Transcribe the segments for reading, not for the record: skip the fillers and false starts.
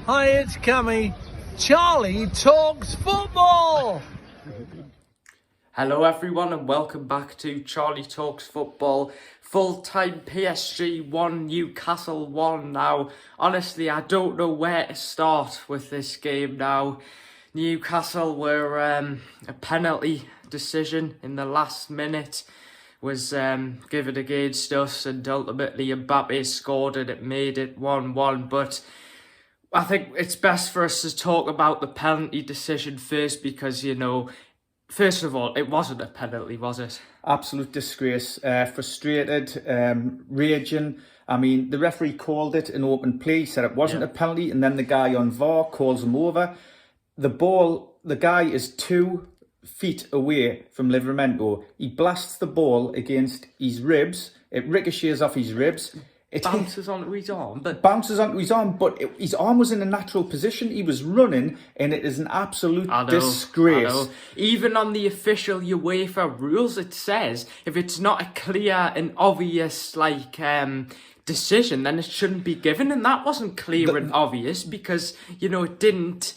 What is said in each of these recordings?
Hi, it's Cammy. Charlie talks football. Hello everyone and welcome back to Charlie Talks Football. Full-time PSG 1, Newcastle 1 now. Honestly, I don't know where to start with this game now. Newcastle were a penalty decision in the last minute was given against us, and ultimately Mbappe scored and it made it 1-1. But I think it's best for us to talk about the penalty decision first because, you know, first of all, it wasn't a penalty, was it? Absolute disgrace. Frustrated, raging. I mean, the referee called it an open play. He said it wasn't a penalty, and then the guy on VAR calls him over. The guy is 2 feet away from Livramento. He blasts the ball against his ribs. It ricochets off his ribs. It bounces onto his arm, but his arm was in a natural position. He was running, and it is an absolute disgrace. I know. Even on the official UEFA rules, it says if it's not a clear and obvious decision, then it shouldn't be given, and that wasn't clear and obvious because, you know, it didn't.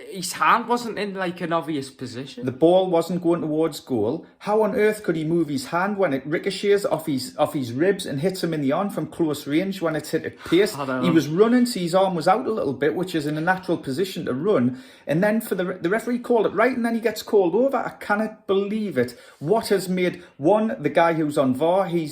His hand wasn't in an obvious position. The ball wasn't going towards goal. How on earth could he move his hand when it ricochets off his ribs and hits him in the arm from close range when it's hit at pace? He was running, so his arm was out a little bit, which is in a natural position to run. And then for the referee called it right, and then he gets called over. I cannot believe it. What has made the guy who's on VAR? He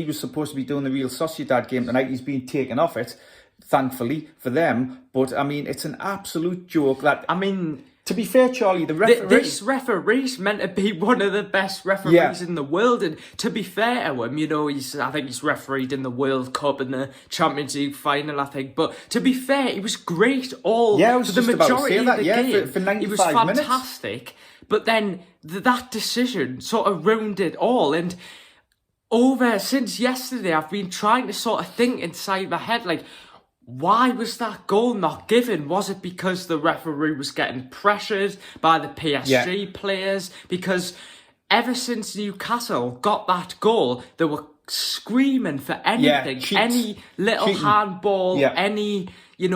was supposed to be doing the Real Sociedad game tonight. He's been taken off it, thankfully for them. But I mean, it's an absolute joke. To be fair, Charlie, the referee... This referee's meant to be one of the best referees in the world. And to be fair to him, you know, I think he's refereed in the World Cup and the Champions League final, I think. But to be fair, he was great for the majority of the game. For 95 he was fantastic. Minutes. But then that decision sort of ruined it all. And since yesterday, I've been trying to sort of think inside my head, why was that goal not given? Was it because the referee was getting pressured by the PSG players? Because ever since Newcastle got that goal, they were screaming for anything. Any little handball, any,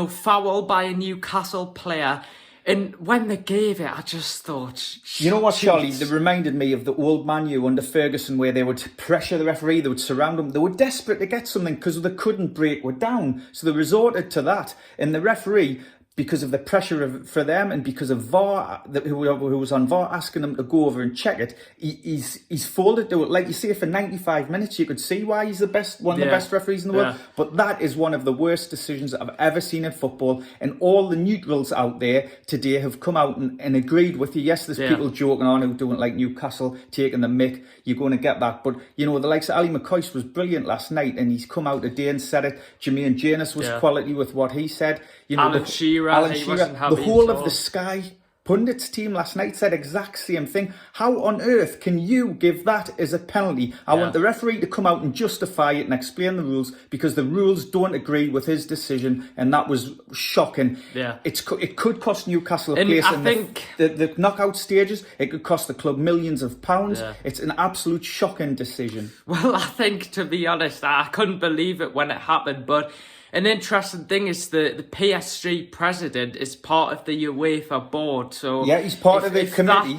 foul by a Newcastle player. And when they gave it, I just thought... You know what, Charlie? They reminded me of the old Man U under Ferguson, where they would pressure the referee, they would surround him. They were desperate to get something because they couldn't break it down. So they resorted to that. And the referee, because of the pressure for them and because of VAR, who was on VAR asking them to go over and check it, he's folded to it. Like you say, for 95 minutes, you could see why he's one of the best referees in the world. But that is one of the worst decisions I've ever seen in football. And all the neutrals out there today have come out and agreed with you. Yes, there's people joking on who don't like Newcastle, taking the mick. You're going to get that. But, the likes of Ali McCoist was brilliant last night, and he's come out today and said it. Jermaine Janus was quality with what he said. Alan Shearer, the whole of the Sky Pundits team last night said exact same thing. How on earth can you give that as a penalty? I want the referee to come out and justify it and explain the rules, because the rules don't agree with his decision, and that was shocking. It could cost Newcastle a place in the knockout stages. It could cost the club millions of pounds. It's an absolute shocking decision. Well, I think, to be honest, I couldn't believe it when it happened, but an interesting thing is the PSG president is part of the UEFA board. So he's part of the committee.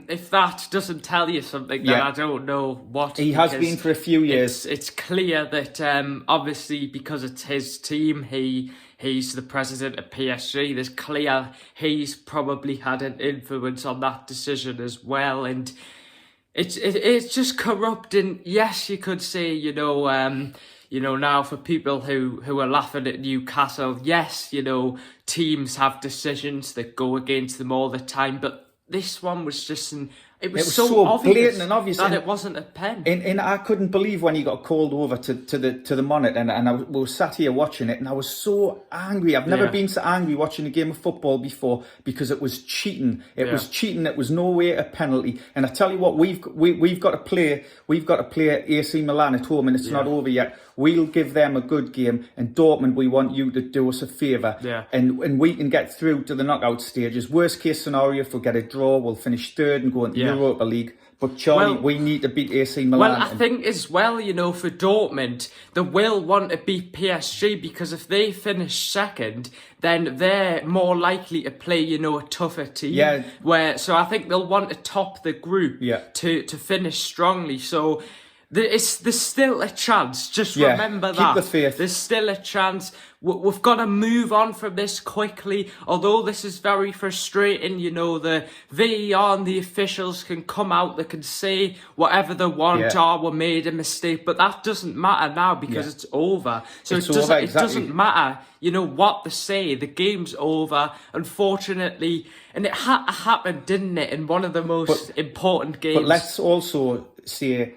If that doesn't tell you something, then I don't know what. He has been for a few years. It's clear that obviously, because it's his team, he's the president of PSG. There's clear he's probably had an influence on that decision as well, and it's just corrupt. And yes, you could say, now for people who are laughing at Newcastle, yes, teams have decisions that go against them all the time, but this one was just it was so obvious, blatant and obvious that it wasn't a pen. And I couldn't believe when he got called over to the monitor, and we were sat here watching it, and I was so angry. I've never been so angry watching a game of football before, because it was cheating. It was cheating. It was no way a penalty. And I tell you what, we've got to play AC Milan at home, and it's not over yet. We'll give them a good game, and Dortmund, we want you to do us a favour, and we can get through to the knockout stages. Worst case scenario, if we get a draw, we'll finish third and go into Europa League. But Charlie, we need to beat AC Milan. Well, I think as well, for Dortmund, they will want to beat PSG because if they finish second, then they're more likely to play, a tougher team. Yeah. So I think they'll want to top the group to finish strongly. So there's still a chance. Just remember that. Keep the faith. There's still a chance. We've got to move on from this quickly. Although this is very frustrating, the VAR and the officials can come out, they can say whatever they want, we made a mistake. But that doesn't matter now because it's over. So it doesn't matter, what they say. The game's over, unfortunately. And it happened, didn't it, in one of the most important games. But let's also say,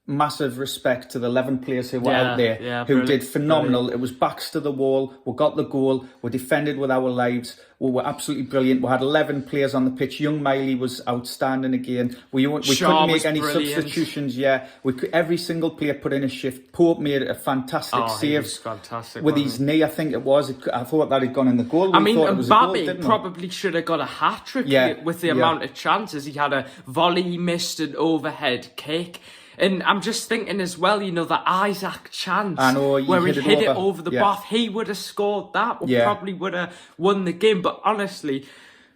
massive respect to the 11 players who were out there who did phenomenal. It was backs to the wall. We got the goal. We defended with our lives. We were absolutely brilliant. We had 11 players on the pitch. Young Miley was outstanding again. We couldn't make any substitutions. Every single player put in a shift. Pope made a fantastic save. He was fantastic, with his knee, I think it was. I thought that had gone in the goal. Mbappe probably should have got a hat-trick with the amount of chances. He had a volley he missed, an overhead kick. And I'm just thinking as well, the Isaac chance where he hit it over the bar. If he would have scored that, we probably would have won the game. But honestly,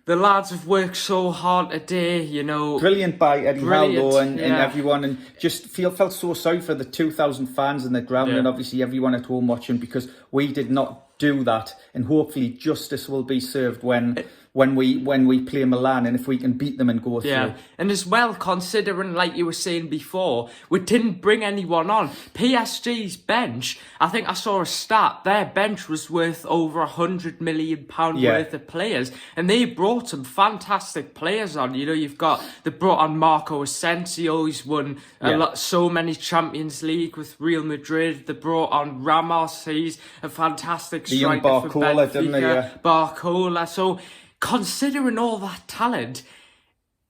the lads have worked so hard today, Brilliant by Eddie Haldo and everyone. And just felt so sorry for the 2,000 fans in the ground and obviously everyone at home watching because we did not do that. And hopefully justice will be served when we play Milan and if we can beat them and go through. And as well, considering, like you were saying before, we didn't bring anyone on. PSG's bench, I think I saw a stat, their bench was worth over £100 million worth of players. And they brought some fantastic players on. They brought on Marco Asensio, he's won so many Champions League with Real Madrid. They brought on Ramos, he's a fantastic striker for Benfica. Didn't they? Barcola. So considering all that talent,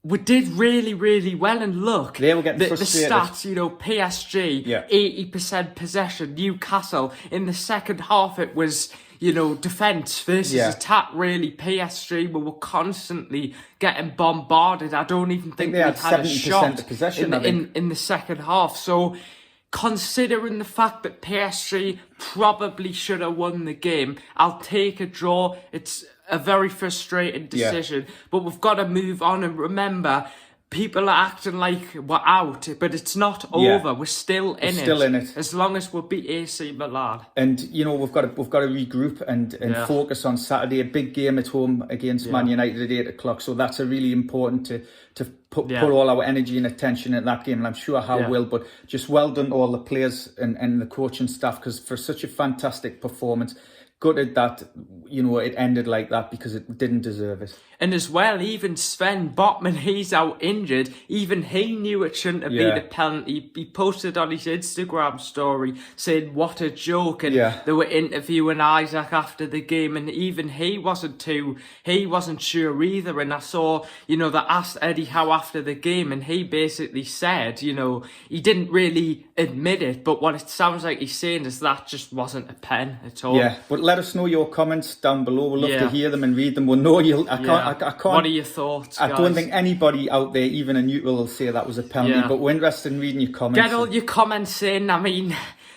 we did really, really well. And look, they were getting frustrated. The stats, PSG, 80% possession. Newcastle, in the second half, it was, defence versus attack, really. PSG, we were constantly getting bombarded. I don't even think we had a shot possession, in the second half. So considering the fact that PSG probably should have won the game, I'll take a draw. It's a very frustrating decision, but we've got to move on and remember, people are acting like we're out, but it's not over. We're still in it. As long as we beat AC Milan. And we've got to regroup and focus on Saturday. A big game at home against Man United at 8 o'clock. So that's a really important to put all our energy and attention at that game. And I'm sure Hal will. But just well done to all the players and the coaching staff because for such a fantastic performance. Gutted that, it ended like that because it didn't deserve it. And as well, even Sven Botman, he's out injured. Even he knew it shouldn't have been a penalty. He posted on his Instagram story saying, what a joke. And they were interviewing Isaac after the game. And even he wasn't sure either. And I saw, they asked Eddie Howe after the game. And he basically said, he didn't really admit it. But what it sounds like he's saying is that just wasn't a pen at all. Yeah, but let us know your comments down below. We'll love to hear them and read them. We'll know I can't. What are your thoughts, guys? I don't think anybody out there, even a neutral, will say that was a penalty. But we're interested in reading your comments. Get all your comments in. I mean,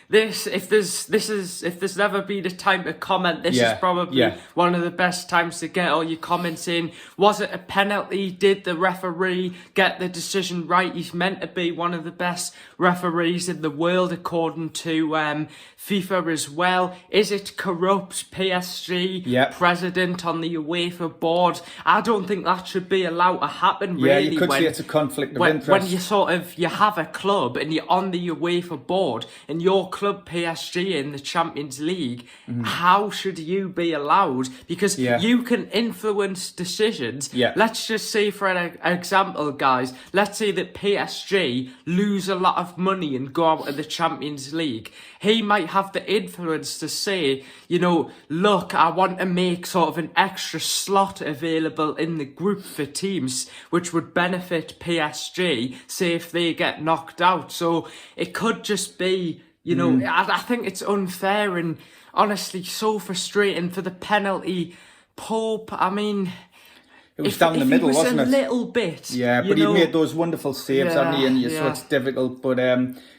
if there's never been a time to comment, this is probably one of the best times to get all your comments in. Was it a penalty? Did the referee get the decision right? He's meant to be one of the best referees in the world according to FIFA as well. Is it corrupt? PSG president on the UEFA board? I don't think that should be allowed to happen. Really, you could say it's a conflict of interest. When you have a club and you're on the UEFA board and your club PSG in the Champions League, how should you be allowed? Because you can influence decisions. Let's just say, for an example, guys, let's say that PSG lose a lot of money and go out of the Champions League. He might have the influence to say, look, I want to make sort of an extra slot available in the group for teams, which would benefit PSG, say if they get knocked out. So it could just be, I think it's unfair and honestly so frustrating for the penalty. Pope, I mean, It was down the middle, wasn't it? A little bit. Yeah, but he made those wonderful saves, hasn't he? And so it's difficult. But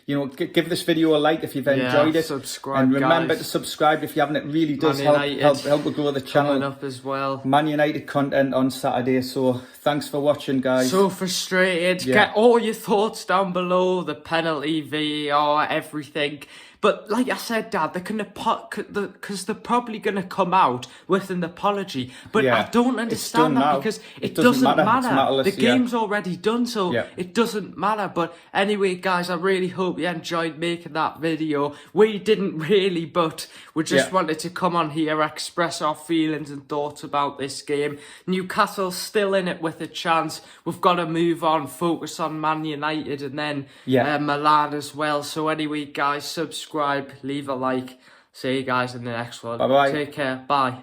you know, give this video a like if you've enjoyed it. Subscribe, and remember guys. to subscribe if you haven't. It really does help to grow the channel. Coming up as well. Man United content on Saturday. So thanks for watching, guys. So frustrated. Get all your thoughts down below. The penalty, VAR, everything. But like I said, Dad, they're gonna because they're probably gonna come out with an apology. But I don't understand that because it doesn't matter. The game's already done, so it doesn't matter. But anyway, guys, I really hope you enjoyed making that video. We didn't really, but we just wanted to come on here, express our feelings and thoughts about this game. Newcastle's still in it with a chance. We've got to move on, focus on Man United and then Milan as well. So anyway, guys, subscribe, leave a like. See you guys in the next one. Bye-bye. Take care. Bye.